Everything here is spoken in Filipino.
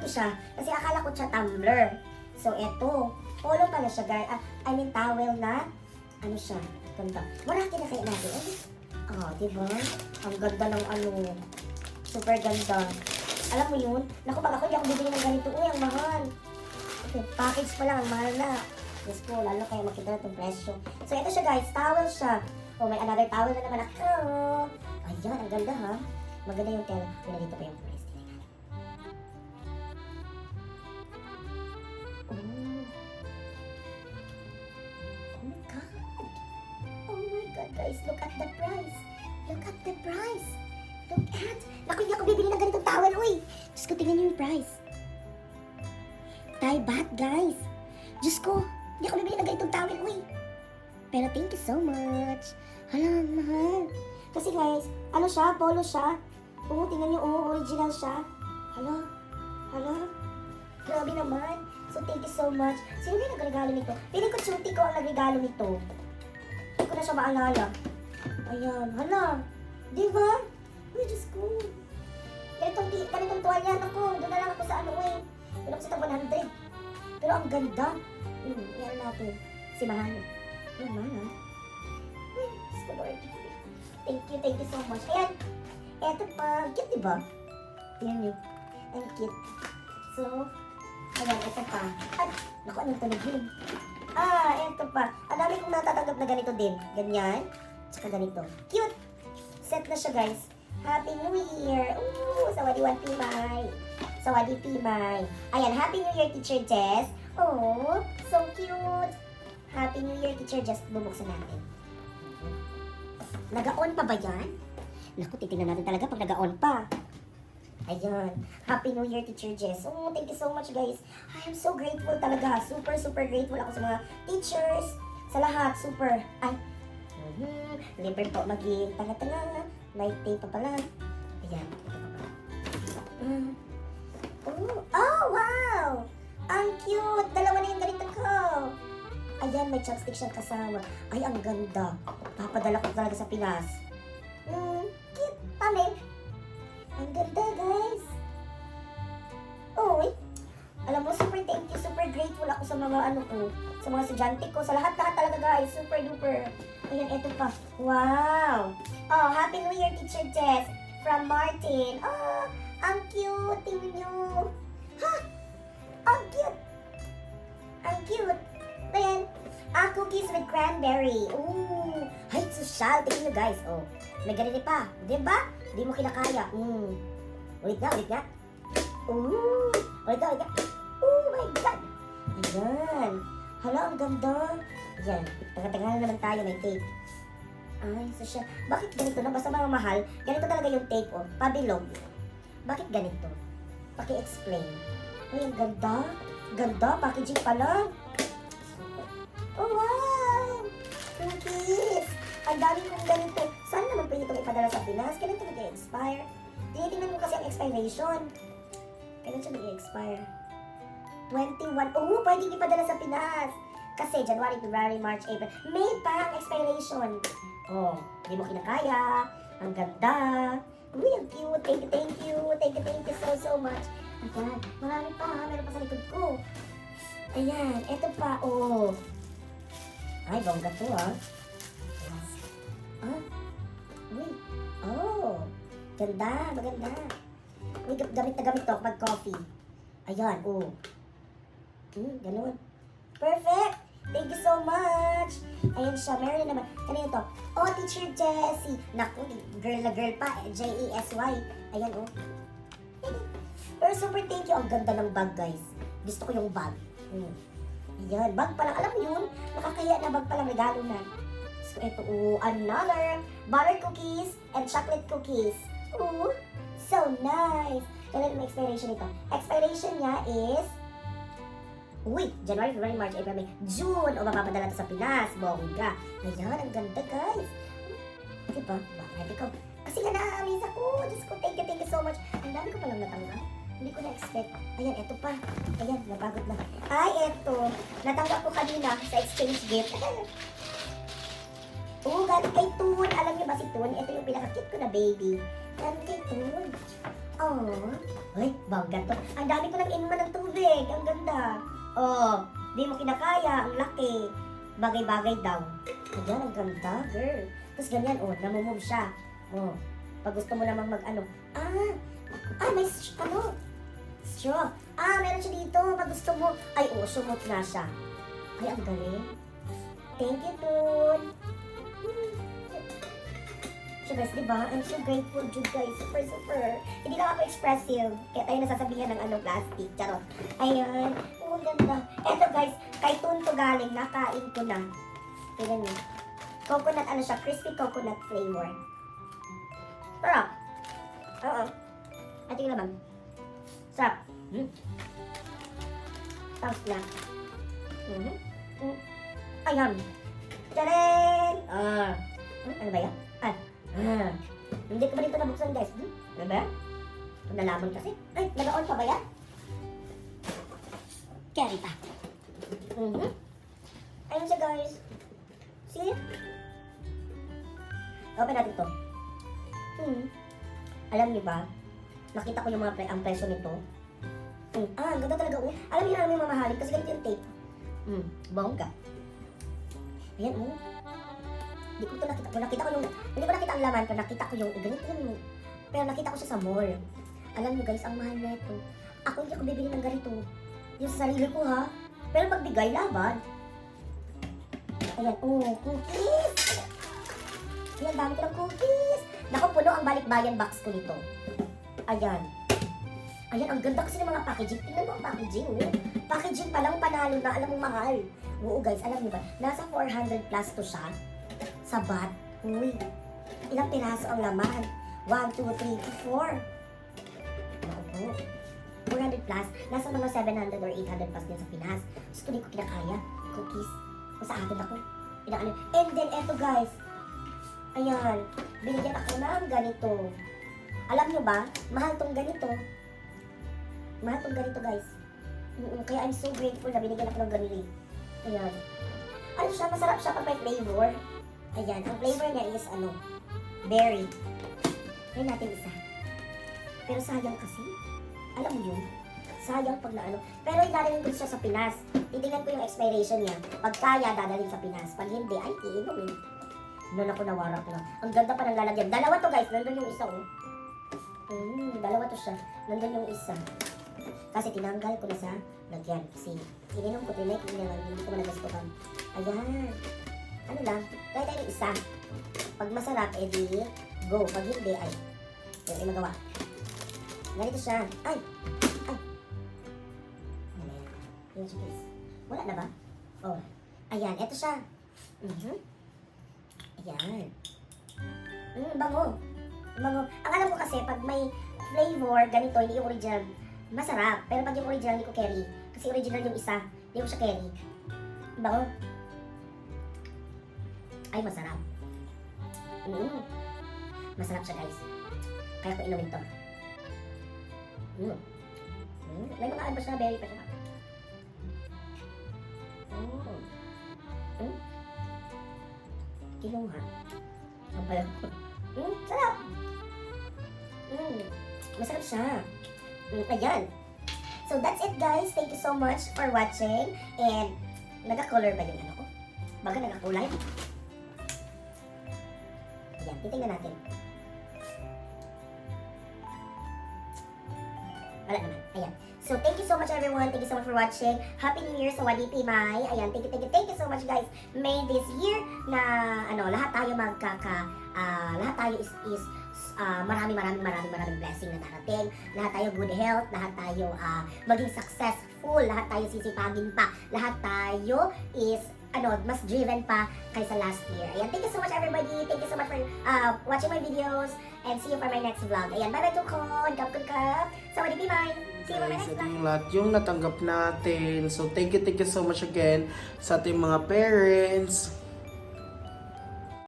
ko siya kasi akala ko siya tumbler. So, eto. Polo pala siya, guys. I mean, towel na. Ano siya? Ganda. Maraki na kayo natin. Diba? Ang ganda ng ano. Super ganda. Alam mo yun? Naku, pag ako hindi ako bibili ng ganito. Uy, ang mahal. Okay, package pa lang, ang mahal na. Diyos ko, lalo kayo makita na itong presyo. So, ito siya, guys. Towel siya. Oh, may another towel na naman ako. Ayan, ang ganda, ha? Maganda yung tela. Pinalito ko yung price. Oh. Oh my God. Oh my God, guys. Look at the price. Look at the price. Look at. Naku, hindi ako bibili ng ganitong towel, uy. Diyos ko, tingnan niyo yung price. Thai baht, guys. Diyos ko, hindi ako bibili ng ganitong towel, uy. Pero thank you so much. Hala, mahal. Kasi guys, ano siya, polo siya. Oo, tingnan niyo, original siya. Hala, grabe naman. So, thank you so much. Sino ba yung nagregalo nito? Piling ko chuti ko ang nagregalo nito. Hindi ko na siya maalala. Ayan, hala. Diba? Uy, Diyos ko. Ganitong tuwalya ako. Doon na lang ako sa ano eh. Doon ako sa 100. Pero ang ganda. Yan natin. Si Mahal. Yan, Mahal. Uy, Diyos ko, Lord. Thank you so much. Ayan. Eto pa. Cute, diba? Tingnan niyo. Ang cute. So, ayan, ito pa. Ay, naku, anong tunog yun? Ito pa. Ang dami kong natatanggap na ganito din. Ganyan. Tsaka ganito. Cute! Set na siya, guys. Happy New Year! Ooh, Sawadiwan Pimay. Sawadi Pimay. Ayan, Happy New Year, Teacher Jess. Oh, so cute. Happy New Year, Teacher Jess. Bubuksan natin. Nag-on pa ba yan? Naku, titingnan natin talaga pag nag-on pa. Ayan. Happy New Year, Teacher Jess. Oh, thank you so much, guys. I am so grateful talaga. Super, super grateful ako sa mga teachers. Sa lahat. Super. Ay. Libre po maging tanga-tanga. May tape pa pala. Ayan. Ito pa pala. Oh, wow! Ang cute! Dalawa na yung ganito ko. Ayan, may chopstick siyang kasama. Ay, ang ganda. Papadala ko talaga sa Pinas. Cute. Pamig. Ang ganda, guys. Uy. Alam mo, super thank you. Super grateful ako sa mga ano ko. Sa mga estudyante ko. Sa lahat-lahat talaga, guys. Super duper. Ayan, eto pa. Wow. Oh, Happy New Year, Teacher Jess. From Martin. Oh, ang cute. Tingnan nyo. Ha? Ang cute. Ang cute. Ayan. Cookies with cranberry. Ooh. Ay, social. Tingnan nyo, guys. Oh. May ganito pa. Diba? Hindi mo kinakaya. Ulit nga. Ooh. Ulit nga. Oh my God. Ayan. Hala, ang ganda. Ayan. Taga-taga na naman tayo. May tape. Ay, so siya. Bakit ganito na? Basta mga mahal. Ganito talaga yung tape, oh. Pabilog. Bakit ganito? Paki-explain. Ay, ang ganda. Ganda. Packaging pa lang. Oh, wow. Cookies. Ang dami kong ganito. Saan naman pwede itong ipadala sa Pinas? Kailan ito mag-expire? Tinitingnan mo kasi ang expiration. Kailan siya mag-expire? 21. Oh, pwede ipadala sa Pinas. Kasi January, February, March, April. May pa ang expiration. Oh, hindi mo kinakaya. Ang ganda. Uy, ang cute. Thank you. Thank you so much. Ayan. Marami pa. Meron pa sa likod ko. Ayan. Ito pa. Oh. Ay, bongga to Uy. Oh. Ganda. Maganda. Uy, gamit na gamit to kapag coffee. Ayan. Oh. Ganun. Perfect. Thank you so much. Ayan siya. Meron naman. Kanina to. Oh, Teacher Jessie. Naku, girl na girl pa. J-E-S-Y. Ayan, oh. Pero super thank you. Ang ganda ng bag, guys. Gusto ko yung bag. Ayan, bag pa lang. Alam mo yun? Nakakaya na bag pa lang. Regalo na. So, ito, another butter cookies and chocolate cookies. Oh, so nice. Kailan may expiration ito? Expiration niya is January, February, March, April, May, June. O, mapapadala ito sa Pinas. Bongga. Ayan, ang ganda, guys. Diba? Bakit ikaw? Kasi nga na-amaze ako. Diyos ko, thank you so much. Ang dami ko palang natanggap. Hindi ko na-expect. Ayan, eto pa. Ayan, napagod na. Ay, eto. Natanggap ko kanina sa exchange gift. Galing kay Toon. Alam niyo ba si Toon? Ito yung pinaka-cute ko na baby. Galing kay Toon. Oh, Uy, bangga to. Ang dami ko nang inuman ng tubig. Ang ganda. Oh, di mo kinakaya. Ang laki. Bagay-bagay daw. Ayan, ang ganda, girl. Tapos ganyan, oh, namumove siya. Oh, pag gusto mo namang mag-ano. May straw. Meron siya dito. Pag gusto mo. Ay, oh, sumot na siya. Ay, ang galing. Thank you, Toon. So guys, diba? I'm so grateful, Jude, guys. Super, super. Hindi lang ako expressive. Kaya tayo nasasabihan ng plastic. Charot. Ayan. Oh, ang ganda. Eto, guys. Kay Toon to galing. Nakain ko na. Tignan niyo. Coconut, siya? Crispy coconut flavor. Sarap. Oo. At yung laman. Sarap. Tapos na. Ayan. Tadaan! Ano ba yan? Hindi ko ba dito nabuksan, guys? Ano ba? Nalaman kasi. Ay, nag-on pa ba yan? Carry pa. Ayun siya, guys. See? Open natin to. Alam niyo ba? Nakita ko yung ang presyo nito. Ang ganda talaga. Alam niyo na yung mamahalin kasi ganito yung tape. Bongga. Ayan, Hindi ko ito nakita. Hindi ko nakita ang laman, pero nakita ko yung ganito yung. Pero nakita ko siya sa mall. Alam niyo guys, ang mahal na ito. Ako hindi ako bibili ng ganito. Yung sa sarili ko ha. Pero pagbigay, laban. Ayan, cookies! Ayan, dami ko ng cookies. Naku, puno ang balikbayan box ko nito. Ayan. Ayan, ang ganda kasi ng mga packaging. Tingnan mo ang packaging, Packaging pa lang, panalo na. Alam mo, mahal. Oo guys, alam niyo ba? Nasa 400 plus to siya. Sa bat. Uy. Ilang piraso ang laman? 1, 2, 3, 4. Naku po. 400 plus. Nasa mga 700 or 800 plus din sa Pinas. Gusto ko kinakaya. Cookies. Kung sa atin ako. And then, eto guys. Ayan. Binigyan ako ng ganito. Alam nyo ba? Mahal tong ganito. Mahal tong ganito guys. Kaya I'm so grateful na binigyan ako ng ganito. Ayan. Ano siya? Masarap siya pag may flavor. Ayan. Ang flavor niya is berry. Ayan natin isa. Pero sayang kasi. Alam mo yun? Sayang pag naano. Pero idadalhin ko siya sa Pinas. Titingnan ko yung expiration niya. Pag kaya, dadalhin sa Pinas. Pag hindi, ay iinumin. Noon ako nawarap na. Ang ganda pa ng lalagyan. Dalawa to guys. Nandun yung isa dalawa to siya. Nandun yung isa. Kasi tinanggal ko na sa lagyan. Kasi ininom ko, tinay ko niya. Hindi ko managustuhan. Ayan. Ano lang. Kaya tayo yung isa. Pag masarap, edi go. Pag hindi, ay. Yung ay magawa. Ganito siya. Ay! Ayan siya guys. Wala na ba? Oh. Ayan. Eto siya. Ayan. Bango. Bango. Ang alam ko kasi, pag may flavor, ganito, hindi yung original, masarap. Pero pag yung original, hindi ko carry. Kasi original yung isa, hindi ko siya carry. Bango. Ay, masarap. Masarap siya, guys. Kaya ko inumin to. May mga albas na berry pa siya. Kinuha. Ang pala ko. Sarap! Masarap siya. Ayan. So, that's it guys. Thank you so much for watching. And, nagka-color ba yung ano ko? Baga nagka-kulay? Ayan, titingnan natin. Wala naman. Ayan. So, thank you so much everyone. Thank you so much for watching. Happy New Year sa Wadi Pimay. Ayan, thank you so much guys. May this year na, lahat tayo lahat tayo is maraming blessing na darating. Lahat tayo good health. Lahat tayo maging successful. Lahat tayo sisipagin pa. Lahat tayo is mas driven pa kaysa last year. Ayan, thank you so much everybody. Thank you so much for watching my videos. And see you for my next vlog. Ayan, bye-bye tukon. Kap. Sa Wadi Pimay. See you for my next vlog. Yung lahat yung natanggap natin. So, thank you so much again sa ating mga parents.